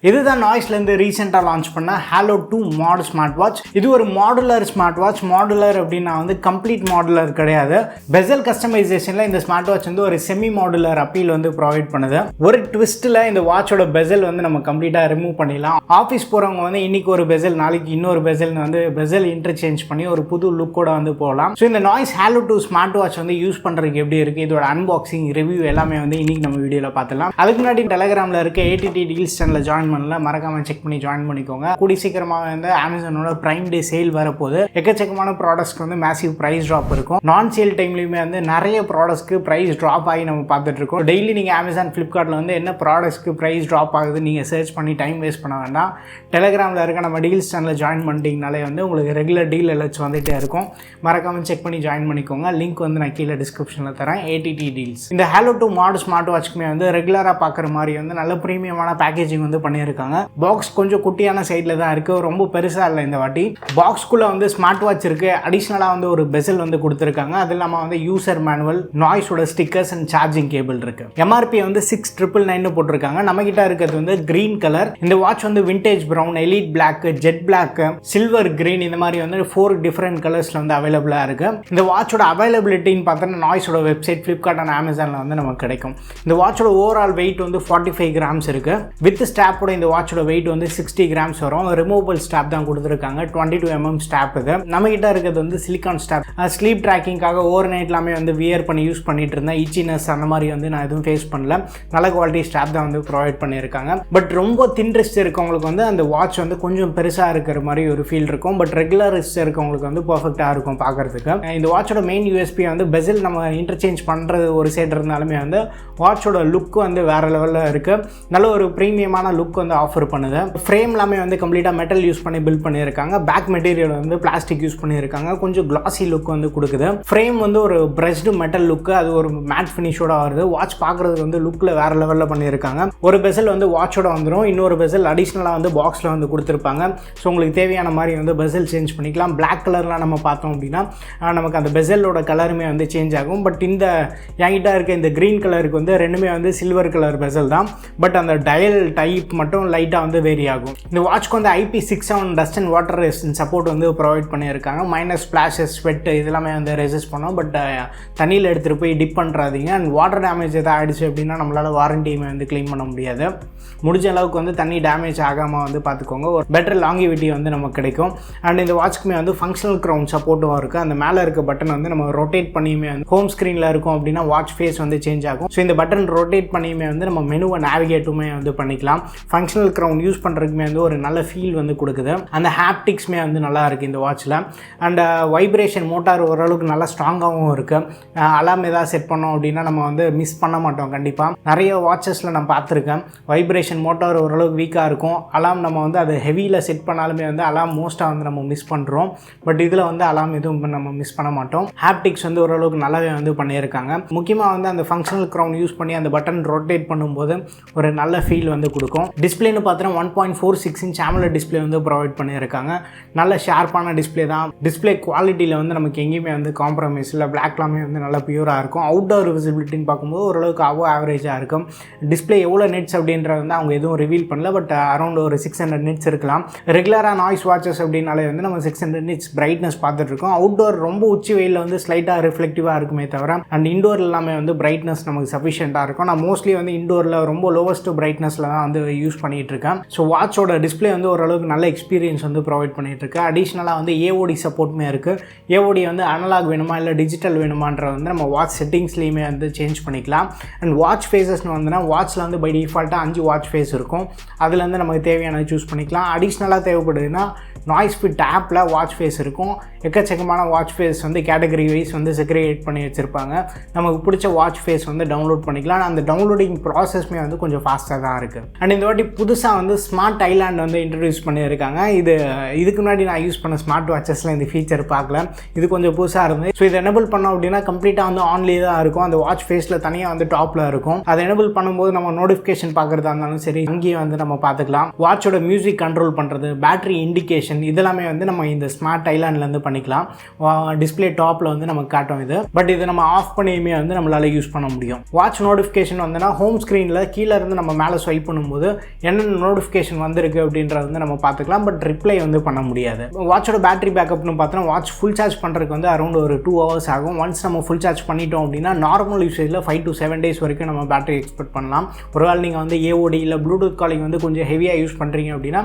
இதுதான் நாய்ஸ்லேருந்து ரீசெண்டாக லான்ச் பண்ண ஹாலோ 2 மாட் ஸ்மார்ட் வாட்ச். இது ஒரு மாடுலர் ஸ்மார்ட் வாட்ச். மாடுலர் அப்படின்னா கம்ப்ளீட் மாடுலர் கிடையாது. பெசல் கஸ்டமைசேஷனில் இந்த ஸ்மார்ட் வாட்ச் ஒரு செமி மாடுலர் அப்பீல் ப்ரொவைட் பண்ணுது. ஒரு ட்விஸ்ட்டில் இந்த வாட்சோட பெசல் நம்ம கம்ப்ளீட்டாக ரிமூவ் பண்ணிடலாம். ஆஃபீஸ் போகிறவங்க இன்னைக்கு ஒரு பெசல், நாளைக்கு இன்னொரு பெசல்னு பெசல் இன்டர்சேஞ்ச் பண்ணி ஒரு புது லுக்கோட போகலாம். ஸோ இந்த Noise Halo 2 smart watch use பண்ணுறதுக்கு எப்படி இருக்குது, இதோட அன்பாக்சிங் ரிவ்யூ எல்லாமே இன்னைக்கு நம்ம வீடியோவில் பார்த்துலாம். அதுக்கு முன்னாடி டெலகிராமில் இருக்க ATT டீல்ஸ் சேனலில் ஜாயின் பண்ணல, மறக்காம செக் பண்ணி ஜாயின் பண்ணிக்கோங்க. கூடி சீக்கிரமாக அமேசானோட பிரைம் டே சேல் வரப்போது எக்கச்சக்கமான ப்ராடக்ட்ஸ்க்கு மேசிவ் பிரைஸ் ட்ராப் இருக்கும். நான் சேல் டைம்லையுமே நிறைய ப்ராடக்ட்ஸ்க்கு பிரைஸ் ட்ராப் ஆகி நம்ம பார்த்துட்டு இருக்கோம். டெய்லி நீங்கள் அமேசான் ஃப்ளிப்கார்ட்டில் என்ன ப்ராடக்ட்ஸ்க்கு பிரைஸ் ட்ராப் ஆகுது நீங்கள் சர்ச் பண்ணி டைம் வேஸ்ட் பண்ண வேண்டாம். டெலகிராமில் இருக்க நம்ம டீல்ஸ் சேனலில் ஜாயின் பண்ணிட்டீங்கனாலே உங்களுக்கு ரெகுலர் டீல் எல்லாம் வந்துகிட்டே இருக்கும். மறக்காம செக் பண்ணி ஜாயின் பண்ணிக்கோங்க. லிங்க் நான் கீழே டிஸ்கிரிப்ஷனில் தரேன். ATT deals. இந்த ஹாலோ 2 மாட் ஸ்மார்ட் வாட்ச்க்குமே ரெகுலராக பார்க்குற மாதிரி நல்ல ப்ரீமியமான பேக்கேஜிங் பண்ணியிருக்காங்க. பாக்ஸ் கொஞ்சம் குட்டியான சைடில் தான் இருக்குது, ரொம்ப பெருசாக இல்லை. இந்த வாட்டி பாக்ஸ்குள்ளே ஸ்மார்ட் வாட்ச் இருக்குது. அடிஷ்னலாக ஒரு பெசல் கொடுத்துருக்காங்க. அது இல்லாமல் யூசர் மேனுவல், நாய்ஸோட ஸ்டிக்கர்ஸ் அண்ட் சார்ஜிங் கேபிள் இருக்குது. MRP 6999 போட்டிருக்காங்க. நம்மகிட்ட இருக்கிறது கிரீன் கலர். இந்த watch vintage brown, elite black, jet black, silver green, இந்த மாதிரி 4 டிஃப்ரெண்ட் கலர்ஸில் அவைலபிளாக இருக்குது. இந்த வாட்சோட அவைலபிலிட்டின்னு பார்த்தோன்னா நாய்ஸோட வெப்சைட், ஃப்ளிப்கார்ட் அண்ட் அமேசானில் நமக்கு கிடைக்கும். இந்த வாட்சோட ஓவரால் வெயிட் 45 கிராம்ஸ் இருக்குது. வித் ஸ்டாப்போட இந்த வாட்சோட வெயிட் 60 கிராம்ஸ் வரும். ரிமூவபிள் ஸ்டாப் தான் கொடுத்துருக்காங்க. 22 mm ஸ்டாப். இது நம்ம கிட்ட இருக்கிறது சிலிகான் ஸ்டாப். ஸ்லீப் ட்ராக்கிங்காக ஓவர் நைட் எல்லாமே வியர் பண்ணி யூஸ் பண்ணிட்டு இருந்தேன். இச்சினஸ் அந்த மாதிரி நான் எதுவும் ஃபேஸ் பண்ணல. நல்ல குவாலிட்டி ஸ்டாப் தான் ப்ரொவைட் பண்ணியிருக்காங்க. பட் ரொம்ப தின் ரிஸ்ட் இருக்கவங்களுக்கு அந்த வாட்ச் கொஞ்சம் பெருசாக இருக்கிற மாதிரி ஒரு ஃபீல் இருக்கும். பட் ரெகுலர் ரிஸ்ட் இருக்கவங்களுக்கு பர்ஃபெக்டாக இருக்கும் பார்க்கறதுக்கு. இந்த வாட்சோட மெயின் யூஎஸ்பி பெசல் நம்ம இன்டர்சேஞ்ச் பண்ணுறது ஒரு சைடு இருந்தாலுமே வாட்சோட லுக் வேற லெவலில் இருக்குது. நல்ல ஒரு ப்ரீமியமான லுக் ஆஃபர் பண்ணுது. ஃப்ரேம் எல்லாமே கம்ப்ளீட்டாக மெட்டல் யூஸ் பண்ணி பில்ட் பண்ணியிருக்காங்க. பேக் மெட்டீரியல் பிளாஸ்டிக் யூஸ் பண்ணியிருக்காங்க. கொஞ்சம் கிளாசி லுக் கொடுக்குது. ஃப்ரேம் ஒரு பிரஷ்டு மெட்டல் லுக்கு, அது ஒரு மேட் ஃபினிஷோட வருது. வாட்ச் பார்க்குறதுக்கு லுக்கில் வேற லெவலில் பண்ணியிருக்காங்க. ஒரு பெசல் வாட்சோட வந்துடும், இன்னொரு பெசல் அடிஷ்னலாக பாக்ஸில் கொடுத்துருப்பாங்க. ஸோ உங்களுக்கு தேவையான மாதிரி பெசல் சேஞ்ச் பண்ணிக்கலாம். பிளாக் கலர்லாம் நம்ம பார்த்தோம் அப்படின்னா நமக்கு அந்த பெசலோட கலருமே சேஞ்ச் ஆகும். பட் இந்த என்கிட்ட இருக்க இந்த க்ரீன் கலருக்கு ரெண்டுமே சில்வர் கலர் பெசல் தான். பட் அந்த டயல் டைப் மட்டும் லைட்டாக வேரி ஆகும். இந்த வாட்ச்க்கு IP67 dust and water resistant support provide பண்ணியிருக்காங்க. மைனஸ் ஸ்பிளாஷஸ், ஸ்வெட் இதெல்லாமே ரெசிஸ்ட் பண்ணோம். பட் தண்ணியில் எடுத்துகிட்டு போய் டிப் பண்ணுறாதீங்க. அண்ட் வாட்டர் டேமேஜ் எதாவது ஆகிடுச்சு அப்படின்னா நம்மளால் வாரண்டியுமே க்ளைம் பண்ண முடியாது. முடிஞ்ச அளவுக்கு தண்ணி டேமேஜ் ஆகாமல் பார்த்துக்கோங்க. ஒரு பெட்டர் லாங்கிவிட்டி நமக்கு கிடைக்கும். அண்ட் இந்த வாட்ச்க்குமே ஃபங்க்ஷனல் க்ரௌண்ட் சப்போர்ட்டும் இருக்குது. அந்த மேலே இருக்க பட்டன் நம்ம ரொட்டேட் பண்ணியுமே ஹோம் ஸ்க்ரீனில் இருக்கும் அப்படின்னா வாட்ச் ஃபேஸ் சேஞ்ச் ஆகும். ஸோ இந்த பட்டன் ரொட்டேட் பண்ணியுமே நம்ம மெனுவை நேவிகேட்டுமே பண்ணிக்கலாம். ஃபங்க்ஷனல் க்ரௌண்ட் யூஸ் பண்ணுறதுக்குமே ஒரு நல்ல ஃபீல் கொடுக்குது. அந்த ஹாப்டிக்ஸ்மே நல்லா இருக்குது இந்த வாட்சில். அண்ட் வைப்ரேஷன் மோட்டார் ஓரளவுக்கு நல்லா ஸ்ட்ராங்காகவும் இருக்குது. அலாம் ஏதாவது செட் பண்ணோம் அப்படின்னா நம்ம மிஸ் பண்ண மாட்டோம். கண்டிப்பாக நிறைய வாட்சஸில் நான் பார்த்துருக்கேன், வைப்ரேஷன் மோட்டார் ஓரளவுக்கு வீக்காக இருக்கும். அலாம் நம்ம அது ஹெவியில் செட் பண்ணாலுமே அலாம் மோஸ்ட்டாக நம்ம மிஸ் பண்ணுறோம். பட் இதில் அலாம் எதுவும் நம்ம மிஸ் பண்ண மாட்டோம். ஹாப்டிக்ஸ் ஓரளவுக்கு நல்லாவே பண்ணியிருக்காங்க. முக்கியமாக அந்த ஃபங்க்ஷனல் க்ரௌண்ட் யூஸ் பண்ணி அந்த பட்டன் ரொட்டேட் பண்ணும்போது ஒரு நல்ல ஃபீல் கொடுக்கும். டிஸ்பிளேன்னு பார்த்தோன்னா 1.46 இன்ச் AMOLED டிஸ்பிளே ப்ரொவைட் பண்ணியிருக்காங்க. நல்ல ஷார்ப்பான டிஸ்பிளே தான். டிஸ்பிளே குவாலிட்டியில் நமக்கு எங்கேயுமே காம்ப்ரமைஸ் இல்லை. பிளாக்லாமே நல்லா பியூராக இருக்கும். அவுட்டோர் விசிபிலிட்டின்னு பார்க்கும்போது ஓரளவுக்கு ஆவரேஜாக இருக்கும். டிஸ்பிளே எவ்வளோ நெட்ஸ் அப்படின்றது அவங்க எதுவும் ரிவீல் பண்ணல. பட் அரௌண்ட் ஒரு 600 நெட்ஸ் இருக்கலாம். ரெகுலராக நாய்ஸ் வாட்சஸ் அப்படின்னாலே நம்ம 600 நெட்ஸ் பிரைட்னஸ் பார்த்துட்டு இருக்கோம். அவுட்டோர் ரொம்ப உச்சி வெயிலில் ஸ்லைட்டாக ரிஃப்ளெக்டிவாக இருக்குமே தவிர அண்ட் இண்டோர் எல்லாமே பிரைட்னஸ் நமக்கு சஃபிஷியண்ட்டாக இருக்கும். நான் மோஸ்ட்லி இண்டோரில் ரொம்ப லோவஸ்ட் பிரைட்னஸில் தான் யூஸ் பண்ணிகிட்டு இருக்கேன். ஸோ வாட்சோட டிஸ்பிளே ஓரளவுக்கு நல்ல எக்ஸ்பீரியன்ஸ் ப்ரொவைட் பண்ணிகிட்டு இருக்கேன். அடிஷ்னலாக AOD சப்போர்ட்டுமே இருக்குது. AOD அனலாக் வேணுமா இல்லை டிஜிட்டல் வேணுமான்ற நம்ம வாட்ச் செட்டிங்ஸ்லேயுமே சேஞ்ச் பண்ணிக்கலாம். அண்ட் வாட்ச் ஃபேஸஸ்னு வாட்சில் பை டிஃபால்ட்டாக 5 வாட்ச் ஃபேஸ் இருக்கும். அதுலேருந்து நமக்கு தேவையான சூஸ் பண்ணிக்கலாம். அடிஷ்னலாக தேவைப்படுதுன்னா நாய்ஸ் ஃபிட் ஆப்பில் வாட்ச் ஃபேஸ் இருக்கும். எக்கச்சக்கமான watch face category wise segregate பண்ணி வச்சுருப்பாங்க. நமக்கு பிடிச்ச வாட்ச் ஃபேஸ் டவுன்லோட் பண்ணிக்கலாம். அந்த டவுன்லோடிங் ப்ராசஸ்மே கொஞ்சம் ஃபாஸ்ட்டாக தான் இருக்குது. அண்ட் இந்த வாட்டி புதுசாக ஸ்மார்ட் ஐலாண்ட் இன்ட்ரடியூஸ் பண்ணியிருக்காங்க. இதுக்கு முன்னாடி நான் யூஸ் பண்ண ஸ்மார்ட் வாட்சஸில் இந்த ஃபீச்சர் பார்க்கல. இது கொஞ்சம் புதுசாக இருந்தது. ஸோ இதை எனபிள் பண்ணோம் அப்படின்னா கம்ப்ளீட்டாக ஆன்லேயே தான் இருக்கும். அந்த வாட்ச் ஃபேஸில் தனியாக டாப்பில் இருக்கும். அதை எனபிள் பண்ணும்போது நம்ம நோட்டிஃபிகேஷன் பார்க்குறதா இருந்தாலும் சரி அங்கேயே நம்ம பார்த்துக்கலாம். வாட்சோட மியூசிக் கண்ட்ரோல் பண்ணுறது, பேட்டரி இண்டிகேஷன் இதெல்லாமே நம்ம இந்த ஸ்மார்ட் ஐலாண்ட்லேருந்து பண்ணிக்கலாம். டிஸ்பிளே டாப்பில் நமக்கு காட்டும் இது. பட் இது நம்ம ஆஃப் பண்ணியுமே நம்மளால் யூஸ் பண்ண முடியும். வாட்ச் நோட்டிஃபிகேஷன் ஹோம் ஸ்க்ரீனில் கீழே இருந்து நம்ம மேலே ஸ்வைப் பண்ணும்போது என்னென்ன நோட்டிஃபிகேஷன் வந்திருக்கு அப்படின்றத வந்து நம்ம பார்த்துக்கலாம். பட் ரிப்ளை வந்து பண்ண முடியாது. வாட்சோட பேட்டரி பேக்கப்னு பார்த்தோன்னா வாட்ச் ஃபுல் சார்ஜ் பண்ணுறதுக்கு வந்து அரௌண்ட் ஒரு 2 hours ஆகும். ஒன்ஸ் நம்ம ஃபுல் சார்ஜ் பண்ணிட்டோம் அப்படின்னா நார்மல் யூசேஜில் 5 to 7 days வரைக்கும் நம்ம பேட்டரி எக்ஸ்பெக்ட் பண்ணலாம். ஒருவேளை நீங்கள் வந்து ஏஓடி இல்லை ப்ளூடூத் காலிங் வந்து கொஞ்சம் ஹெவியாக யூஸ் பண்ணுறீங்க அப்படின்னா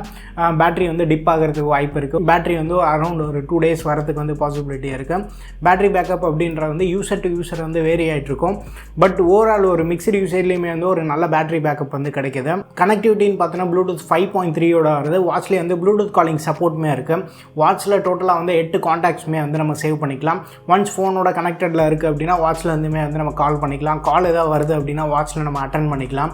பேட்டரி வந்து டிப் ஆகிறதுக்கு வாய்ப்பு இருக்குது. பேட்டரி வந்து அரௌண்ட் ஒரு 2 days வரதுக்கு வந்து பாசிபிலிட்டி இருக்குது. பேட்டரி பேக்கப் அப்படின்ற வந்து யூசர் டு யூசர் வந்து வேரி ஆகிட்டு இருக்கும். பட் ஓவரால் ஒரு மிக்சட் யூசேஜ்லேயுமே வந்து ஒரு நல்ல பேட்டரி பேக்கப் வந்து கிடைக்குது. கனெக்டிவிட்டின்னு பார்த்தோன்னா ப்ளூடூத் 5.3 வருது. வாட்ச்லேயே வந்து ப்ளூடூத் காலிங் சப்போர்ட்டுமே இருக்குது. வாட்ச்சில் டோட்டலாக வந்து 8 காண்டாக்ட்ஸுமே வந்து நம்ம சேவ் பண்ணிக்கலாம். ஒன்ஸ் ஃபோனோட கனெக்டடில் இருக்குது அப்படின்னா வாட்ச்சில் இருந்துமே வந்து நம்ம கால் பண்ணிக்கலாம். கால் ஏதாவது வருது அப்படின்னா வாட்ச்சில் நம்ம அட்டன் பண்ணிக்கலாம்.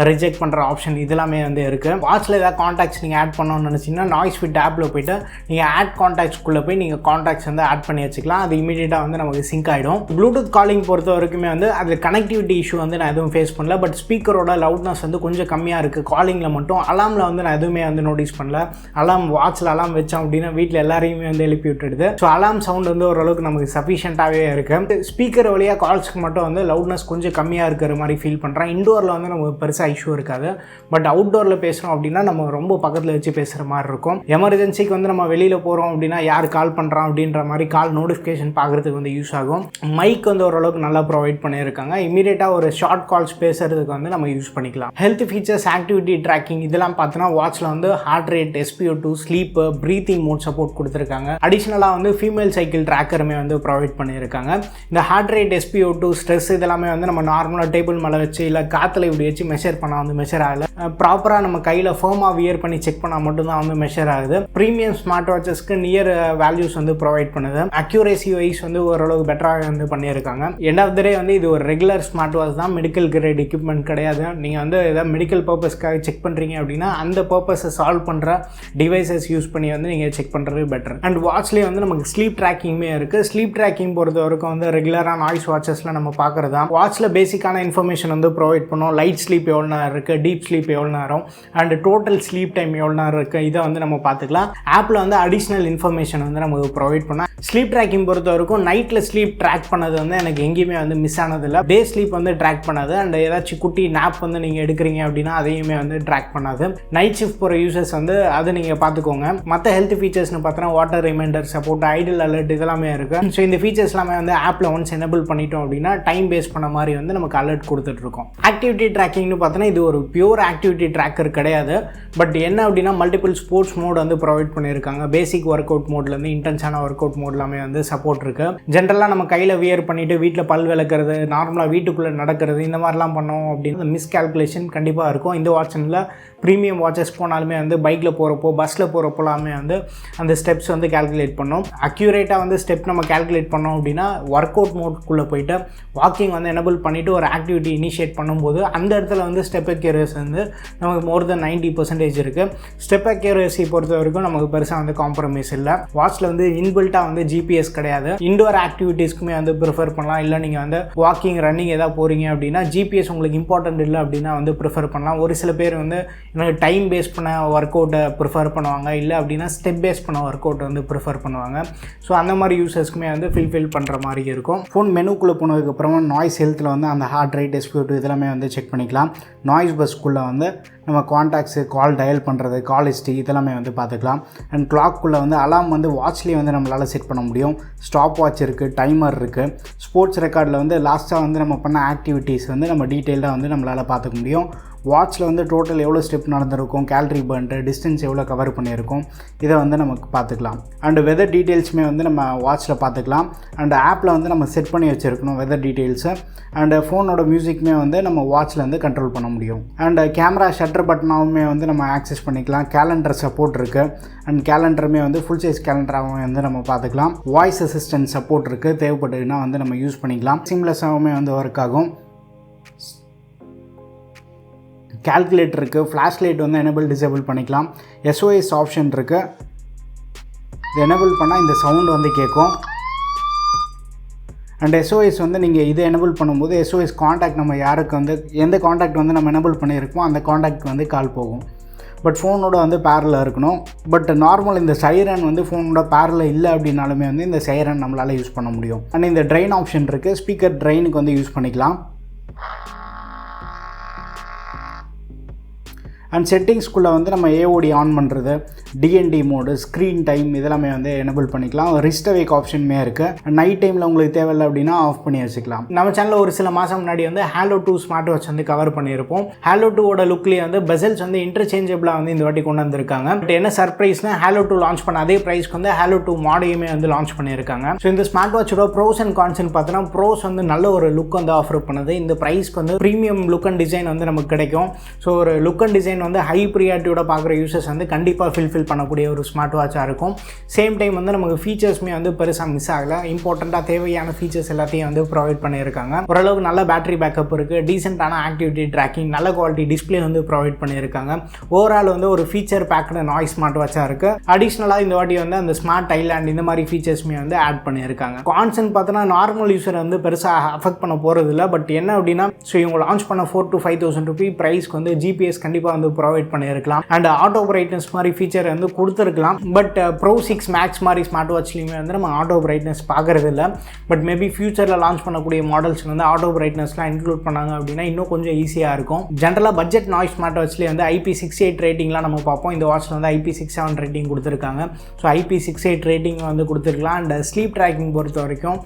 ரிஜெக்ட் பண்ணுற ஆப்ஷன் இதெல்லாமே வந்து இருக்குது. வாட்ச்சில் ஏதாவது காண்டாக்ட்ஸ் நீங்கள் ஆட் பண்ணணும்னு நினச்சிங்கன்னா நாய்ஸ் ஃபிட் ஆப்பில் போய்ட்டு நீங்கள் ஆட் காண்டாக்ட்ஸ்குள்ளே போய் நீங்கள் காண்டாக்ட்ஸ் வந்து ஆட் பண்ணி வச்சுக்கலாம். அது இமீடியட்டாக வந்து நமக்கு சிங்க் ஆகிடும். ப்ளூடூத் காலிங் பொறுத்த வரைக்குமே வந்து அதில் கனெக்டிவிட்டி இஷ்யூ வந்து நான் எதுவும் ஃபேஸ் பண்ணல. பட் ஸ்பீக்கரோட லவுட்னஸ் வந்து கொஞ்சம் கம்மியாக இருக்குது காலிங்கில் மட்டும். அலாமில் வந்து நான் எதுவுமே வந்து நோட்டீஸ் பண்ணல. அலாம் வாட்சில் அலாம் வச்சோம் அப்படின்னா வீட்டில் எல்லாரையுமே வந்து எழுப்பி விட்டுடுது. ஸோ அலாம் சவுண்ட் வந்து ஓரளவுக்கு நமக்கு சஃபிஷியண்ட்டாகவே இருக்குது. ஸ்பீக்கர் வழியாக கால்ஸ்க்கு மட்டும் வந்து லவுட்னஸ் கொஞ்சம் கம்மியாக இருக்கிற மாதிரி ஃபீல் பண்ணுறேன். இண்டோரில் வந்து நமக்கு பெருசாக இஷ்யூ இருக்காது. பட் அவுட்டோரில் பேசுகிறோம் அப்படின்னா நம்ம ரொம்ப பக்கத்தில் வச்சு பேசுகிற மாதிரி இருக்கும். எமர்ஜென்சிக்கு வந்து நம்ம வெளியில் போகிறோம் அப்படின்னா யார் கால் பண்ணுறான் அப்படின்ற மாதிரி கால் நோட்டிஃபிகேஷன் பார்க்குறதுக்கு வந்து யூஸ் ஆகும். மைக் வந்து ஓரளவுக்கு நல்லா ப்ரொவைட் பண்ணியிருக்காங்க. இமீடியட்டாக ஒரு ஷார்ட் கால்ஸ் பேசுகிறதுக்கு வந்து நம்ம யூஸ் பண்ணிக்கலாம். ஹெல்த் ஃபீச்சர்ஸ், ஆக்டிவிட்டி ட்ராக்கிங் இதெல்லாம் பார்த்தோன்னா வாட்சில் வந்து heart rate, SpO2, sleep, breathing mode support கொடுத்துருக்காங்க. அடிஷ்னலாக வந்து ஃபீமேல் சைக்கிள் ட்ராக்கருமே வந்து ப்ரொவைட் பண்ணியிருக்காங்க. இந்த ஹார்ட் ரேட், SpO2, ஸ்ட்ரெஸ் இதெல்லாமே வந்து நம்ம நார்மலாக டேபிள் மேலே வச்சு இல்லை காற்றுல இப்படி வச்சு மெஷர் பண்ணால் வந்து மெஷர் ஆகலை. ப்ராப்பராக நம்ம கையில் ஃபர்மாக வியர் பண்ணி செக் பண்ணால் மட்டும்தான் வந்து மெஷர் ஆகுது. ப்ரீமியம் ஸ்மார்ட் வாட்சஸ்க்கு நியர் வேல்யூஸ் வந்து ப்ரொவைட் பண்ணுது. அக்யூரேசி வைஸ் வந்து ஓரளவுக்கு பெட்டராக வந்து பண்ணியிருக்காங்க. எண்ட் ஆஃப் த டே வந்து இது ஒரு ரெகுலர் ஸ்மார்ட் வாட்ச் தான், மெடிக்கல் கிரேட் எக்யூப்மெண்ட் கிடையாது. நீங்கள் வந்து ஏதாவது மெடிக்கல் பர்பஸ்க்காக செக் பண்ணுறீங்க அப்படின்னா அந்த பர்பஸை சால்வ் பண்ணுற டிவைசஸ் யூஸ் பண்ணி வந்து நீங்கள் செக் பண்ணுறது பெட்டர். அண்ட் வாட்ச்லேயே வந்து நமக்கு ஸ்லீப் ட்ராக்கிங்குமே இருக்குது. ஸ்லீப் ட்ராக்கிங் பொறுத்த வரைக்கும் வந்து ரெகுலராக நாய்ஸ் வாட்சஸில் நம்ம பார்க்குறது தான். வாட்ச்சில் பேசிக்கான இன்ஃபர்மேஷன் வந்து ப்ரொவைட் பண்ணோம். லைட் ஸ்லீப் எவ்வளோ நேரம் இருக்குது, டீப் ஸ்லீப் எவ்வளோ நேரம், அண்ட் டோட்டல் ஸ்லீப் டைம் எவ்வளோ நேரம் இருக்குது, இதை வந்து நம்ம பார்த்துக்கலாம். ஆப்பில் வந்து அடிஷ்னல் இன்ஃபர்மேஷன் வந்து நமக்கு ப்ரொவைட் பண்ணால் ஸ்லீப் ட்ராக்கிங் பொறுத்த வரைக்கும் நைட்டில் ஸ்லீப் ட்ராக் பண்ணது வந்து எனக்கு எங்கேயுமே வந்து மிஸ் ஆனதில்லை. டே ஸ்லீப் வந்து ட்ராக் பண்ணாது. அண்ட் ஏதாச்சும் குட்டி நாப் வந்து நீங்கள் எடுக்கிறீங்க அப்படின்னா அதையுமே வந்து ட்ராக் பண்ணாது. நைட் ஷிஃப்ட் போகிற யூசர்ஸ் வந்து அது நீங்கள் பார்த்துக்கோங்க. மற்ற ஹெல்த் ஃபீச்சர்ஸ்னு பார்த்தோன்னா water reminder support, idle alert இதெல்லாமே இருக்குது. ஸோ இந்த ஃபீச்சர்ஸ் எல்லாமே வந்து ஆப்பில் ஒன்ஸ் எனேபிள் பண்ணிட்டோம் அப்படின்னா டைம் பேஸ் பண்ண மாதிரி வந்து நமக்கு அலர்ட் கொடுத்துட்ருக்கோம். ஆக்டிவிட்டி ட்ராக்கிங்னு பார்த்தோன்னா இது ஒரு பியூர் ஆக்டிவிட்டி ட்ராக்கர் கிடையாது. பட் என்ன அப்படின்னா மல்டிபிள் ஸ்போர்ட்ஸ் மோட் வந்து ப்ரொவைட் பண்ணியிருக்காங்க. பேசிக் ஒர்க் அவுட் மோட்லேருந்து இன்டென்ஸான ஒர்க் அவுட் மோட் எல்லாமே வந்து சப்போர்ட் இருக்குது. ஜென்ரலாக நம்ம கையில் வியர் பண்ணிவிட்டு வீட்டில் பல் விளக்குறது, நார்மலாக வீட்டுக்குள்ளே நடக்கிறது இந்த மாதிரிலாம் பண்ணோம் அப்படின்னு மிஸ்கால்குலேஷன் கண்டிப்பாக இருக்கும். இந்த வாட்சில் ப்ரீமியம் வாட்சஸ் போனாலுமே வந்து பைக்கில் போகிறப்போ, பஸ்ஸில் போகிறப்போலாமே வந்து அந்த ஸ்டெப்ஸ் வந்து கால்குலேட் பண்ணோம். அக்யூரேட்டாக வந்து ஸ்டெப் நம்ம கால்குலேட் பண்ணோம் அப்படின்னா ஒர்க் அவுட் மோட்குள்ளே போயிட்டு வாக்கிங் வந்து எனேபிள் பண்ணிவிட்டு ஒரு ஆக்டிவிட்டி இனிஷியேட் பண்ணும்போது அந்த இடத்துல வந்து ஸ்டெப் அக்யூரேசி வந்து நமக்கு மோர் தென் 90% இருக்குது. ஸ்டெப் அக்யூரேசி பொறுத்த வரைக்கும் நமக்கு பெருசாக வந்து காம்ப்ரமைஸ் இல்லை. வாட்சில் வந்து இன்பில்ட்டாக வந்து GPS கிடையாது. இண்டோர் ஆக்டிவிட்டீஸ்க்குமே வந்து ப்ரிஃபர் பண்ணலாம். இல்லை நீங்கள் வந்து வாக்கிங், ரன்னிங் ஏதாவது போகிறீங்க அப்படின்னா GPS உங்களுக்கு இம்பார்ட்டன்ட் இல்லை அப்படின்னா வந்து ப்ரிஃபர் பண்ணலாம். ஒரு சில பேர் வந்து எனக்கு டைம் பேஸ் பண்ண ஒர்க் அவுட்டை ப்ரிஃபர் பண்ணுவாங்க, இல்லை அப்படின்னா ஸ்டெப் பேஸ் பண்ண ஒர்க் அவுட் வந்து ப்ரிஃபர் பண்ணுவாங்க. ஸோ அந்த மாதிரி யூசர்ஸ்க்குமே வந்து ஃபில் பண்ணுற மாதிரி இருக்கும். ஃபோன் மெனுக்குள்ளே போனதுக்கப்புறமா நாய்ஸ் ஹெல்த்தில் வந்து அந்த ஹார்ட் ரேட், SpO2 இதெல்லாமே வந்து செக் பண்ணிக்கலாம். நாய்ஸ் பஸ்க்குள்ளே வந்து நம்ம காண்டாக்ட்ஸு, கால் டயல் பண்ணுறது, கால் ஹிஸ்ட்ரி இதெல்லாமே வந்து பார்த்துக்கலாம். அண்ட் கிளாக்குள்ளே வந்து அலாம் வந்து வாட்ச்லேயே வந்து நம்மளால் செட் பண்ண முடியும். ஸ்டாப் வாட்ச் இருக்குது, டைமர் இருக்குது. ஸ்போர்ட்ஸ் ரெக்கார்டில் வந்து லாஸ்ட்டாக வந்து நம்ம பண்ண ஆக்டிவிட்டீஸ் வந்து நம்ம டீட்டெயிலாக வந்து நம்மளால் பார்த்துக்க முடியும். வாட்ச்சில் வந்து டோட்டல் எவ்வளோ ஸ்டெப் நடந்திருக்கும், கேலரி பர்ன்ட்டு, டிஸ்டன்ஸ் எவ்வளோ கவர் பண்ணியிருக்கோம், இதை வந்து நமக்கு பார்த்துக்கலாம். அண்டு வெதர் டீட்டெயில்ஸுமே வந்து நம்ம வாட்ச்சில் பார்த்துக்கலாம். அண்ட் ஆப்பில் வந்து நம்ம செட் பண்ணி வச்சுருக்கணும் வெதர் டீட்டெயில்ஸு. அண்டு ஃபோனோட மியூசிக்குமே வந்து நம்ம வாட்ச்சில் வந்து கண்ட்ரோல் பண்ண முடியும். அண்டு கேமரா ஷட்டர் பட்டனாகவுமே வந்து நம்ம ஆக்சஸ் பண்ணிக்கலாம். கேலண்டர் சப்போர்ட் இருக்குது. அண்ட் கேலண்டருமே வந்து ஃபுல் சைஸ் கேலண்டராகவும் வந்து நம்ம பார்த்துக்கலாம். வாய்ஸ் அசிஸ்டன்ட் சப்போர்ட் இருக்குது. தேவைப்பட்டதுன்னா வந்து நம்ம யூஸ் பண்ணிக்கலாம். சிம்லெஸ்ஸாகவுமே வந்து ஒர்க் ஆகும். கால்குலேட்டர் இருக்குது. ஃப்ளாஷ் லைட் வந்து எனேபிள் டிசேபிள் பண்ணிக்கலாம். SOS ஆப்ஷன் இருக்குது. இது எனேபிள் பண்ணால் இந்த சவுண்ட் வந்து கேட்கும். அண்ட் SOS வந்து நீங்கள் இதை எனேபிள் பண்ணும்போது SOS காண்டாக்ட் நம்ம யாருக்கு வந்து எந்த காண்டாக்ட் வந்து நம்ம எனேபிள் பண்ணியிருக்கோம் அந்த காண்டாக்ட் வந்து கால் போகும். பட் ஃபோனோட வந்து பேரில் இருக்கணும். பட் நார்மல் இந்த சைரன் வந்து ஃபோனோட பேரில் இல்லை அப்படின்னாலுமே வந்து இந்த சைரன் நம்மளால் யூஸ் பண்ண முடியும். அண்ட் இந்த ட்ரெயின் ஆப்ஷன் இருக்குது. ஸ்பீக்கர் ட்ரெயினுக்கு வந்து யூஸ் பண்ணிக்கலாம். அண்ட் செட்டிங்ஸ்குள்ளே வந்து நம்ம ஏஓடி ஆன் பண்ணுறது, டிஎன்டி மோடு, ஸ்க்ரீன் டைம் இதெல்லாமே வந்து எனபிள் பண்ணிக்கலாம். ரிஸ்ட் அவேக் ஆப்ஷனுமே இருக்குது. நைட் டைமில் உங்களுக்கு தேவையில்லை அப்படின்னா ஆஃப் பண்ணி வச்சுக்கலாம். நம்ம சேனலில் ஒரு சில மாதம் முன்னாடி வந்து ஹாலோ 2 ஸ்மார்ட் வாட்ச் வந்து கவர் பண்ணியிருப்போம். ஹாலோ 2ஓட லுக்லேயே வந்து பெசல்ஸ் வந்து இன்டர்சேஞ்சபிளாக வந்து இந்த வாட்டி கொண்டு வந்திருக்காங்க. பட் என்ன சர்ப்ரைஸ்னா ஹாலோ 2 லான்ச் பண்ண அதே ப்ரைஸ்க்கு வந்து ஹாலோ 2 மாடையுமே வந்து லான்ச் பண்ணியிருக்காங்க. ஸோ இந்த ஸ்மார்ட் வாட்சோட ப்ரோஸ் அண்ட் கான்ஸ்னு பார்த்தோன்னா ப்ரோஸ் வந்து நல்ல ஒரு லுக் வந்து ஆஃபர் பண்ணுது. இந்த ப்ரைஸ்க்கு வந்து ப்ரீமியம் லுக் அண்ட் டிசைன் வந்து நமக்கு கிடைக்கும். ஸோ ஒரு லுக் அண்ட் டிசைன் வந்து ஹை ப்ரியாரிட்டியோட பார்க்குற யூசர்ஸ் வந்து கண்டிப்பாக ஃபில் பண்ணக்கூடிய ஒரு ஸ்மார்ட் வாட்சாக இருக்கும். சேம் டைம் வந்து நமக்கு ஃபீச்சர்ஸுமே வந்து பெருசாக மிஸ் ஆகலை. இம்பார்ட்டண்ட்டாக தேவையான ஃபீச்சர்ஸ் எல்லாத்தையும் வந்து ப்ரொவைட் பண்ணியிருக்காங்க. ஓரளவுக்கு நல்ல பேட்டரி பேக்கப் இருக்குது, டீசென்ட்டான ஆக்டிவிட்டி ட்ராக்கிங், நல்ல குவாலிட்டி டிஸ்பிளே வந்து ப்ரொவைட் பண்ணியிருக்காங்க. ஓவரால் வந்து ஒரு ஃபீச்சர் பேக்டு நாய்ஸ் ஸ்மார்ட் வாட்சாக இருக்குது. அடிஷ்னலாக இந்த வாட்டி வந்து அந்த ஸ்மார்ட் ஐலாண்ட் இந்த மாதிரி ஃபீச்சர்ஸுமே வந்து ஆட் பண்ணியிருக்காங்க. கான்சன் பார்த்தோன்னா நார்மல் யூஸரை வந்து பெருசாக அஃபெக்ட் பண்ண போகிறது இல்லை. பட் என்ன அப்படின்னா, ஸோ இவங்க லான்ச் பண்ண 4,000 to 5,000 ரூபி ப்ரைஸ்க்கு வந்து ஜிபிஎஸ் கண்டிப்பாக வந்து ப்ரொவைட் பண்ணியிருக்கலாம். அண்ட் ஆட்டோ பிரைட்னஸ் மாதிரி ஃபீச்சர் வந்து கொடுத்துருக்கலாம். பட் ப்ரோ 6 மேக்ஸ் மாதிரி ஸ்மார்ட் வாட்ச்லையுமே வந்து நம்ம ஆட்டோ பிரைட்னஸ் பார்க்குறது இல்லை. பட் மேபி ஃபியூச்சரில் லான்ச் பண்ணக்கூடிய மாடல்ஸ் வந்து ஆட்டோ பிரைட்னஸ்லாம் இன்க்ளூட் பண்ணாங்க அப்படின்னா இன்னும் கொஞ்சம் ஈஸியாக இருக்கும். ஜென்ரலாக பட்ஜெட் நாய்ஸ் ஸ்மார்ட் வாட்ச்லேயே வந்து IP68 ரேட்டிங்லாம் நம்ம பார்ப்போம். இந்த வாட்ச்சில் வந்து IP67 ரேட்டிங் கொடுத்துருக்காங்க. ஸோ IP68 ரேட்டிங் வந்து கொடுத்துருக்கலாம். அண்ட் ஸ்லீப் ட்ராக்கிங் பொறுத்த வரைக்கும்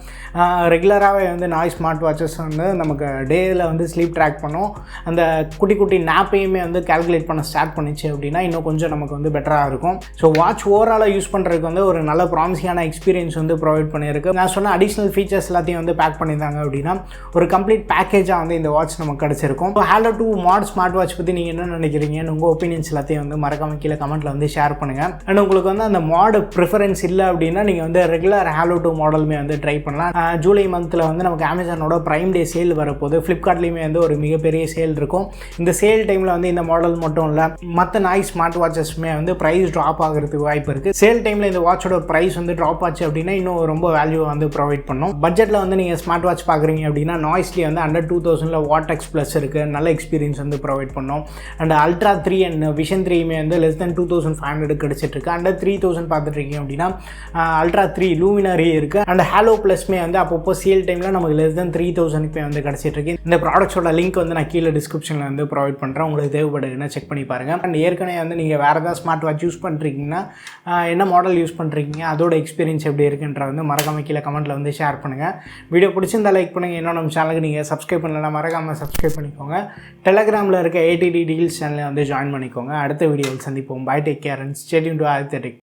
ரெகுலராகவே வந்து நாய்ஸ் ஸ்மார்ட் வாட்சஸ் வந்து நமக்கு டேயில் வந்து ஸ்லீப் ட்ராக் பண்ணும். அந்த குட்டி குட்டி நாப்பையுமே வந்து கால்குலேட் பண்ண ஸ்டார்ட் பண்ணிச்சு அப்படின்னா இன்னும் கொஞ்சம் நமக்கு வந்து பெட்டராக இருக்கும். ஸோ வாட்ச் ஓவராலாக யூஸ் பண்ணுறதுக்கு வந்து ஒரு நல்ல ப்ராமிசிங்கான எக்ஸ்பீரியன்ஸ் வந்து ப்ரொவைட் பண்ணியிருக்கு. நான் சொன்ன அடிஷ்னல் ஃபீச்சர்ஸ் எல்லாத்தையும் வந்து பேக் பண்ணியிருந்தாங்க அப்படின்னா ஒரு கம்ப்ளீட் பேக்கேஜாக வந்து இந்த வாட்ச் நமக்கு கிடச்சிருக்கும். ஸோ ஹாலோ 2 மாட் ஸ்மார்ட் வாட்ச் பற்றி நீங்கள் என்ன நினைக்கிறீங்கன்னு உங்கள் ஒப்பீனியன்ஸ் எல்லாத்தையும் வந்து மறக்காம கீழே கமெண்ட்டில் வந்து ஷேர் பண்ணுங்கள். அண்ட் உங்களுக்கு வந்து அந்த மாடு ப்ரிஃபரன்ஸ் இல்லை அப்படின்னா நீங்கள் வந்து ரெகுலர் ஹாலோ 2 மாடலுமே வந்து ட்ரை பண்ணலாம். ஜூலை மந்தில் வந்து நமக்கு அமேசானோட ப்ரைம் டே சேல் வரப்போகுது. ஃப்ளிப்கார்ட்லேயுமே வந்து ஒரு மிகப்பெரிய சேல் இருக்கும். இந்த சேல் டைமில் வந்து இந்த மாடல் மட்டும் இல்லை, மற்ற நாய்ஸ் ஸ்மார்ட் வாட்சஸ்மே வந்து ப்ரைஸ் ட்ராப் ஆகிறதுக்கு வாய்ப்பு இருக்குது. சேல் டைமில் இந்த வாட்சோட ப்ரைஸ் வந்து ட்ராப் ஆச்சு அப்படின்னா இன்னும் ரொம்ப வேல்யூ வந்து ப்ரொவைட் பண்ணும். பட்ஜெட்டில் வந்து நீங்கள் ஸ்மார்ட் வாட்ச் பார்க்குறீங்க அப்படின்னா நாய்ஸ்லேயே வந்து அண்டர் 2000 வாட் ப்ளஸ் இருக்குது. நல்ல எக்ஸ்பீரியன்ஸ் வந்து ப்ரொவைட் பண்ணும். அண்ட் அல்ட்ரா 3 அண்ட் விஷன் 3மே வந்து லெஸ் தென் 2500 கிடச்சிட்டு இருக்கு. அண்டர் 3000 பார்த்துட்டு இருக்கீங்க அப்படின்னா அல்ட்ரா 3 லூமினரி இருக்குது. அண்ட் ஹாலோ ப்ளஸ்மே வந்து அப்பப்போ சேல் டைமில் நமக்கு லெஸ் தென் 3000 வந்து கிடச்சிட்டு இருக்கு. இந்த ப்ராடக்ட்ஸோட லிங்க் வந்து நான் கீழே டிஸ்கிரிப்ஷனில் வந்து ப்ரொவைட் பண்ணுறேன். உங்களுக்கு தேவைப்படுதுன்னா செக் பண்ணி பாருங்கள். அண்ட் ஏற்கனவே வந்து நீங்கள் வேறு ஏதாவது ஸ்மார்ட் வாட்ச் யூஸ் பண்ணுறீங்கன்னா என்ன மாடல் யூஸ் பண்ணுறீங்க, அதோட எக்ஸ்பீரியன்ஸ் எப்படி இருக்குன்ற வந்து மறக்காம கீழே கமெண்ட்டில் வந்து ஷேர் பண்ணுங்கள். வீடியோ பிடிச்சிருந்தா லைக் பண்ணுங்கள். இன்னும் நம்ம சேனலுக்கு நீங்கள் சப்ஸ்கிரைப் பண்ணலன்னா மறக்காமல் சப்ஸ்கிரைப் பண்ணிக்கோங்க. டெலகிராமில் இருக்க ATD டீல்ஸ் சேனலில் வந்து ஜாயின் பண்ணிக்கோங்க. அடுத்த வீடியோவில் சந்திப்போம். Bye, take care and stay tuned to adithyatech.